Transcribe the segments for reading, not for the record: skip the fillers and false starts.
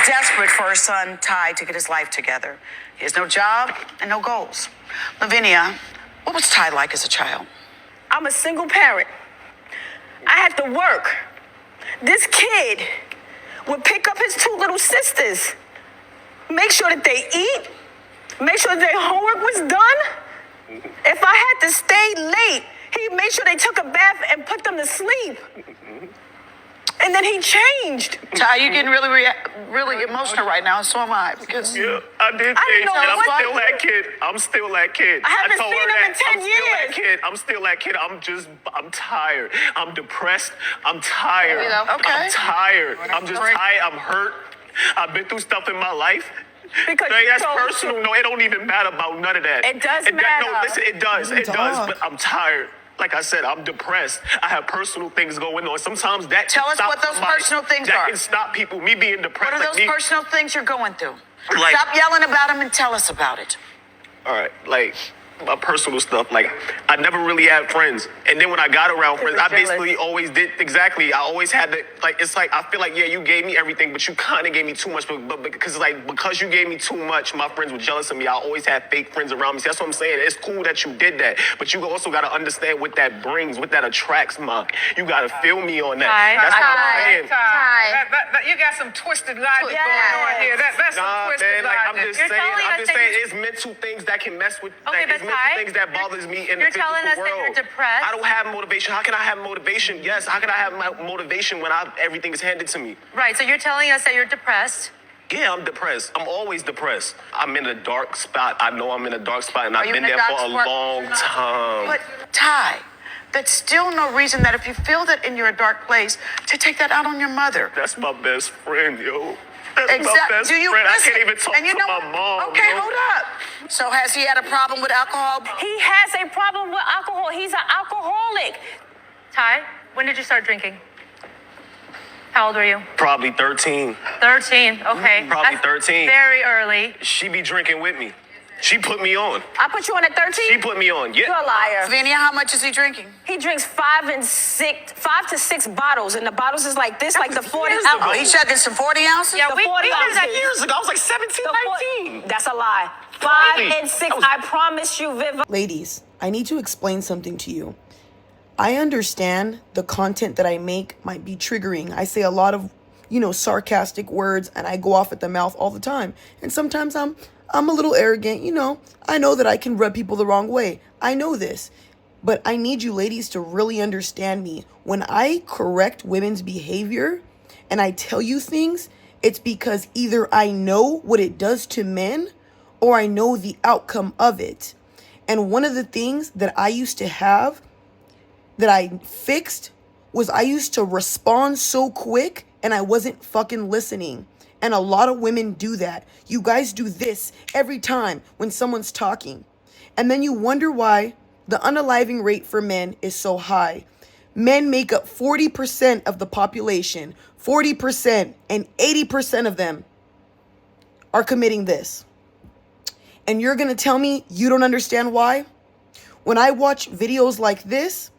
desperate for her son, Ty, to get his life together. He has no job and no goals. Lavinia, what was Ty like as a child? I'm a single parent. I had to work. This kid would pick up his two little sisters, make sure that they eat, make sure their homework was done. If I had to stay late, he made sure they took a bath and put them to sleep. And then he changed. Ty, you're getting really emotional right now, and so am I. Because yeah, I did change, and I'm still that kid. I'm still that kid. I haven't told seen her him that. in 10 I'm years. still that kid. I'm still that kid. I'm tired. I'm depressed. I'm tired. Okay. I'm tired. I'm just tired. I'm hurt. I've been through stuff in my life. Because That's personal. No, it don't even matter about none of that. It does matter. No, listen, it does. It does. But I'm tired. Like I said, I'm depressed. I have personal things going on. Sometimes that Tell can us stop what those somebody. personal things that are. can stop people. Me being depressed. what are like those me, personal things you're going through? Like- Stop yelling about them and tell us about it. All right, like my personal stuff. Like I never really had friends, and then when I got around friends, I basically always did exactly. I always had to it's like I feel like you gave me everything, but you kind of gave me too much. But because you gave me too much, my friends were jealous of me. I always had fake friends around me. So that's what I'm saying. It's cool that you did that, but you also got to understand what that brings, what that attracts, Monk. You got to feel me on that. That's what I'm saying. Ty. You got some twisted logic going on here. That's some twisted man, logic. I'm just saying, it's mental things that can mess with. Okay, but it's mental Ty, things that bothers me in the you're physical telling us that world. you're depressed? I don't have motivation. How can I have motivation? Yes, how can I have my motivation when everything is handed to me? Right, so you're telling us that you're depressed. Yeah, I'm depressed. I'm always depressed. I'm in a dark spot. I know I'm in a dark spot, and Are I've you been in a there dark for a spot? long time. But Ty, that's still no reason that if you feel that in your dark place, to take that out on your mother. That's my best friend, yo. That's my Exactly. best Do you friend. listen? I can't even talk And you to know my what? mom. Okay, yo. hold up. So has he had a problem with alcohol? He has a problem with alcohol. He's an alcoholic. Ty, when did you start drinking? How old were you? Probably 13. 13, okay. Probably That's 13. very early. She be drinking with me. She put me on. I put you on at 13? She put me on. You're Yeah. a liar. Lavinia, how much is he drinking? He drinks 5 to 6 bottles, and the bottles is like this, like the 40 years ounce. ago. Oh, he's chugging some 40 ounces? Yeah, The we 40 did ounces. that Years ago, I was like 17, The 19. That's a lie. 5 Really? and 6, That was- I promise you, Viv. Ladies, I need to explain something to you. I understand the content that I make might be triggering. I say a lot of, sarcastic words, and I go off at the mouth all the time. And sometimes I'm a little arrogant, I know that I can rub people the wrong way. I know this. But I need you ladies to really understand me. When I correct women's behavior and I tell you things, it's because either I know what it does to men or I know the outcome of it. And one of the things that I used to have that I fixed was I used to respond so quick and I wasn't fucking listening. And a lot of women do that. You guys do this every time when someone's talking. And then you wonder why the unaliving rate for men is so high. Men make up 40% of the population, 40%, and 80% of them are committing this. And you're going to tell me you don't understand why? When I watch videos like this,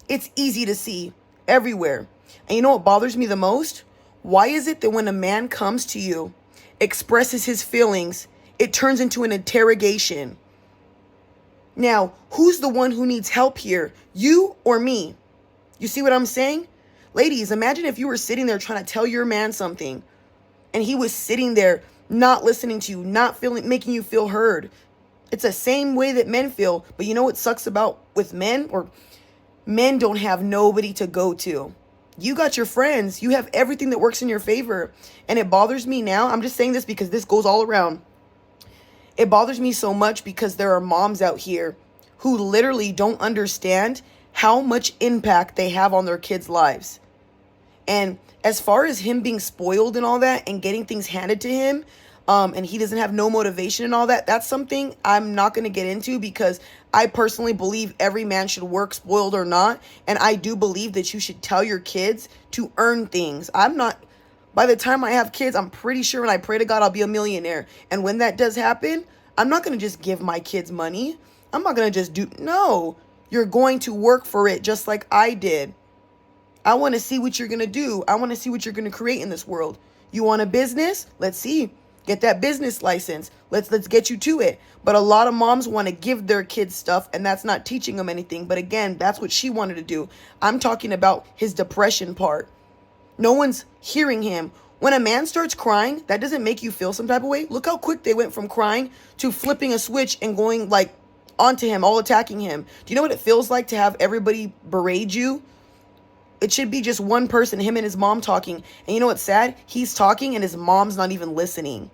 it's easy to see everywhere. And you know what bothers me the most? Why is it that when a man comes to you, expresses his feelings, it turns into an interrogation? Now, who's the one who needs help here? You or me? You see what I'm saying? Ladies, imagine if you were sitting there trying to tell your man something and he was sitting there not listening to you, not making you feel heard. It's the same way that men feel. But you know what sucks about with men? Or men don't have nobody to go to. You got your friends. You have everything that works in your favor. And it bothers me now. I'm just saying this because this goes all around. It bothers me so much because there are moms out here who literally don't understand how much impact they have on their kids' lives. And as far as him being spoiled and all that and getting things handed to him, and he doesn't have no motivation and all that, that's something I'm not going to get into because I personally believe every man should work, spoiled or not. And I do believe that you should tell your kids to earn things. By the time I have kids, I'm pretty sure, and I pray to God, I'll be a millionaire. And when that does happen, I'm not going to just give my kids money. I'm not going to just no, you're going to work for it just like I did. I want to see what you're going to do. I want to see what you're going to create in this world. You want a business? Let's see. Get that business license. Let's get you to it. But a lot of moms want to give their kids stuff, and that's not teaching them anything. But again, that's what she wanted to do. I'm talking about his depression part. No one's hearing him. When a man starts crying, that doesn't make you feel some type of way. Look how quick they went from crying to flipping a switch and going like onto him, all attacking him. Do you know what it feels like to have everybody berate you? It should be just one person, him and his mom talking. And you know what's sad? He's talking and his mom's not even listening.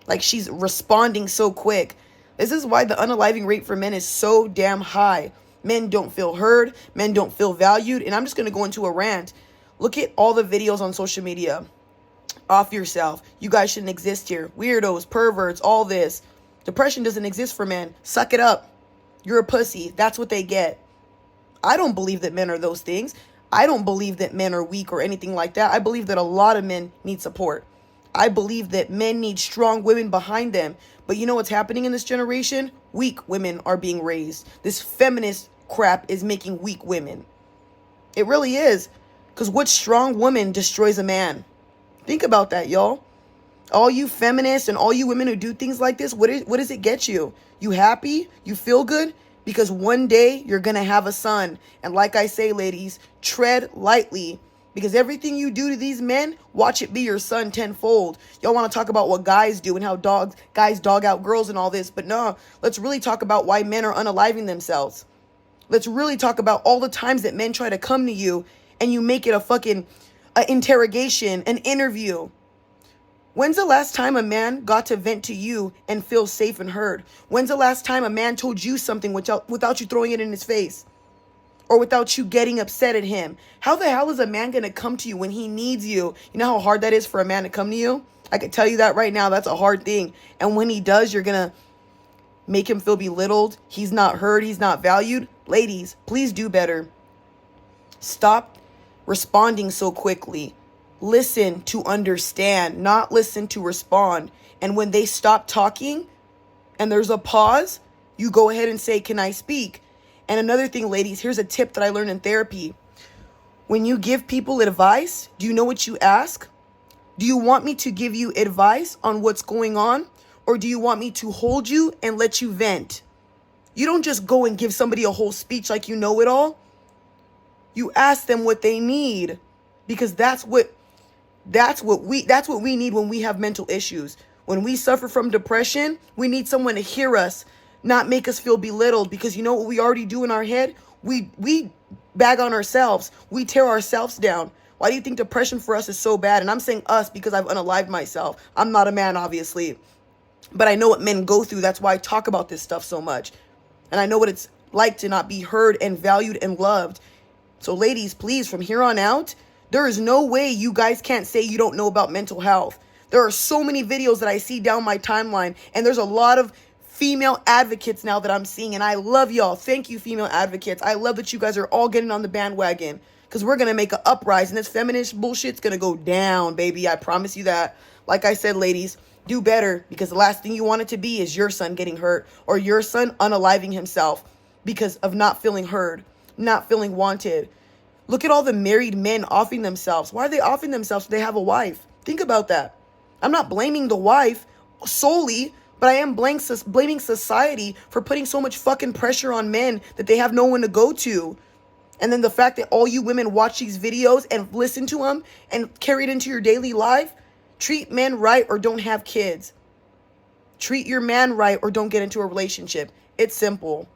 Like, she's responding so quick. This is why the unaliving rate for men is so damn high. Men don't feel heard. Men don't feel valued. And I'm just going to go into a rant. Look at all the videos on social media. Off yourself. You guys shouldn't exist here. Weirdos, perverts, all this. Depression doesn't exist for men. Suck it up. You're a pussy. That's what they get. I don't believe that men are those things. I don't believe that men are weak or anything like that. I believe that a lot of men need support. I believe that men need strong women behind them. But you know what's happening in this generation? Weak women are being raised. This feminist crap is making weak women. It really is. Because what strong woman destroys a man? Think about that, y'all. All you feminists and all you women who do things like this, what does it get you? You happy? You feel good? Because one day you're going to have a son. And like I say, ladies, tread lightly. Because everything you do to these men, watch it be your son tenfold. Y'all want to talk about what guys do and how guys dog out girls and all this. But no, let's really talk about why men are unaliving themselves. Let's really talk about all the times that men try to come to you and you make it a fucking interrogation, an interview. When's the last time a man got to vent to you and feel safe and heard? When's the last time a man told you something without you throwing it in his face? Or without you getting upset at him? How the hell is a man going to come to you when he needs you? You know how hard that is for a man to come to you? I can tell you that right now. That's a hard thing. And when he does, you're going to make him feel belittled. He's not heard. He's not valued. Ladies, please do better. Stop responding so quickly. Listen to understand, not listen to respond. And when they stop talking and there's a pause, you go ahead and say, "Can I speak?" And another thing, ladies, here's a tip that I learned in therapy. When you give people advice, do you know what you ask? Do you want me to give you advice on what's going on? Or do you want me to hold you and let you vent? You don't just go and give somebody a whole speech like you know it all. You ask them what they need, because that's what we need when we have mental issues. When we suffer from depression, we need someone to hear us, not make us feel belittled, because you know what we already do in our head? We bag on ourselves. We tear ourselves down. Why do you think depression for us is so bad? And I'm saying us because I've unalived myself. I'm not a man, obviously, but I know what men go through. That's why I talk about this stuff so much. And I know what it's like to not be heard and valued and loved. So ladies, please, from here on out, there is no way you guys can't say you don't know about mental health. There are so many videos that I see down my timeline, and there's a lot of female advocates now that I'm seeing, and I love y'all. Thank you, female advocates. I love that you guys are all getting on the bandwagon, because we're going to make an uprising. This feminist bullshit's going to go down, baby. I promise you that. Like I said, ladies, do better, because the last thing you want it to be is your son getting hurt or your son unaliving himself because of not feeling heard, not feeling wanted. Look at all the married men offing themselves. Why are they offing themselves if they have a wife? Think about that. I'm not blaming the wife solely, but I am blaming society for putting so much fucking pressure on men that they have no one to go to. And then the fact that all you women watch these videos and listen to them and carry it into your daily life. Treat men right or don't have kids. Treat your man right or don't get into a relationship. It's simple.